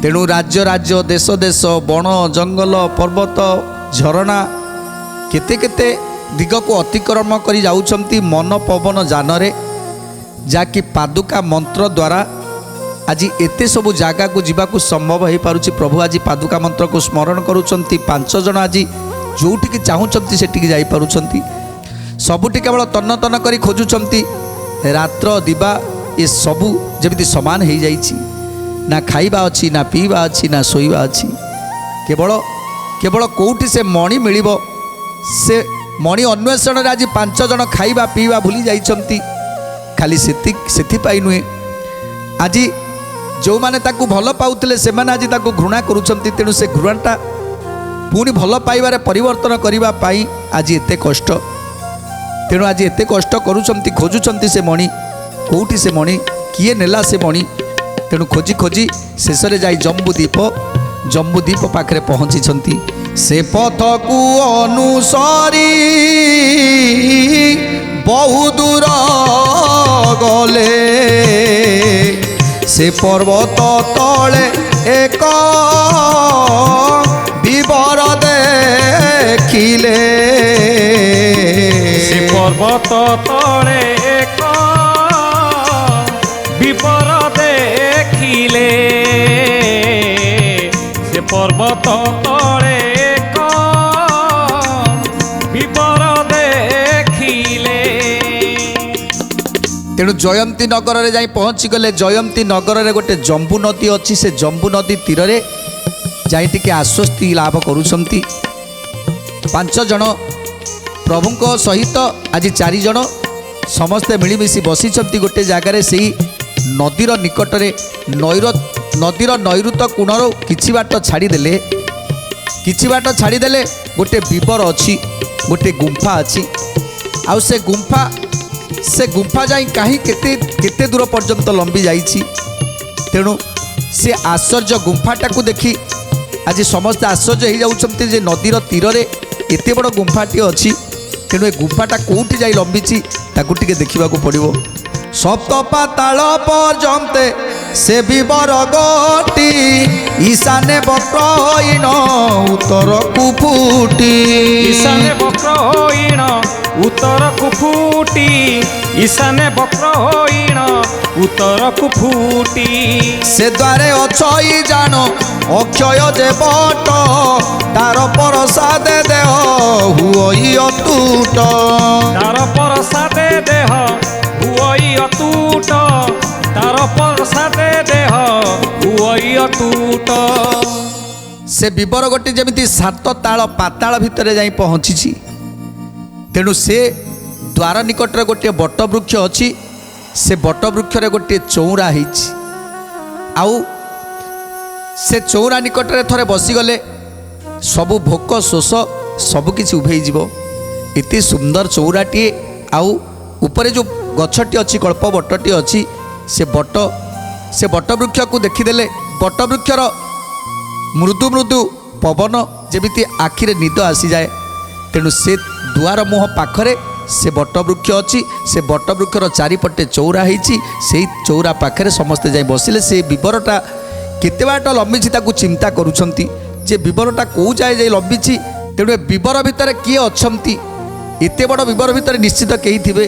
तेणु राज्य राज्य देश देश बण जंगल पर्वत झरणा केते केते दिग को अतिक्रमण करी जाउछंती मन पवन जानरे जाकि पादुका मंत्र द्वारा आज एते सबु जगह को जीवाकू संभव हो पारुछि। प्रभु आज पादुका मंत्र को स्मरण करुछंती। 5 जन आज जोटिकी चाहूँगी सेटिकी जाई पारुछंती। सबुटी केवल तन्न तन्न करी खोजुछंती। रात्र दिवा ये सबू जमिति समान हो जाइछि। ना खाइबा अच्छी ना पीवा अच्छी ना शोइबा अच्छी। केवल केवल कोउठी से मणि मिलिबो से मणि अन्वेषण रे आज 5 जन खाइबा पीवा भूली जाइछंती। खाली सेथिपाई नुहे आज जो माने ताकू भल पाउथिले से माने आज ताकू घृणा करूछंती। तेणु से घृणाटा पुणी भल पाइबारे परिवर्तन करिबा पाई आज एते कष्ट। तेणु आज एते कष्ट करूछंती खोजुछंती से मणि कोउठी से मणि किए नेला से मणि। तेणु खोजी खोजी शेष रे जाई जम्बूदीप पाखरे पहुँची। से पथ को अनुसरी बहु दूर गले से पर्वत तले एक विवर देखिले। से पर्वत तले एक विवर देखिले। से पर्वत तले एक विवर देखिले। तेणु जयंती नगर रे जाई पहुँची गले। जयंती नगर रे गोटे जम्बू नदी अच्छी। से जम्बू नदी तीर रे जाई टिके आश्वस्ति लाभ करुछंती। 5 जन प्रभुंको सहित आज 4 जन समस्ते मिलमिशि बसिछंती गोटे जगार। से नदीर निकट रे नदीर नैऋत कोणर किछि बाट छाड़ीदेले गोटे विवर अच्छी गोटे गुंफा अच्छी। आउ से गुंफा जाई कहीं केते दूर पर्यंत लंबी जाइछि। तेणु से आश्चर्य गुंफाटा को देखी आज समस्त आश्चर्य हो जाउछंती जे नदीर तीर रे एते बड़ गुंफाटी अच्छी। तेणु ए गुंफाटा कोउठी जाई लंबीछि ताकू टिके देखिबाकू पड़िबो। सप्त पाताल पर्यन्ते से विवर गटी ईशाने वक्रहीन उत्तर कुफुटी। ईशाने वक्रहीन उत्तर कुफुटी। ईशाने वक्रहीन उत्तर कुफुटी। से द्वारे अछई जान अक्षय जे बट तार प्रसाद देह हुई अतुट। तार प्रसाद देह हुई अतुट। तार प्रसाद देह हुई अतुट। से विवर गोटी जमिति 7 ताल पाताल भितर जाई पहुँची। तेणु से द्वार निकट रे गोटे बट वृक्ष अच्छी। से बट वृक्ष रे गोटे चौरा होइछि। आउ से चौरा निकट रे थरे बसीगले सबु भोक शोष सबकिछि उभेई जीवो। एते सुंदर चौराटी। आउ ऊपर जो गछटी अच्छी कल्प बटटी अच्छी। से बट वृक्ष को देखीदेले बट वृक्षर मृदु मृदु पवन जेमिति आखिरे निद आसी जाए। तेणु से दुआर मुह पाखरे से बट वृक्ष अच्छी। से बट वृक्षर चारिपटे चौरा होइछि। से चौरा पाखरे समस्ते जाई बसिले। से विवरटा केते बाट लंबीछि ताकू चिंता करूछंती जे विवरटा को जाए लंबीछि। तेणु विवर भितर किए अछंती। एते बड़ विवर भितर निश्चित केही थिबे।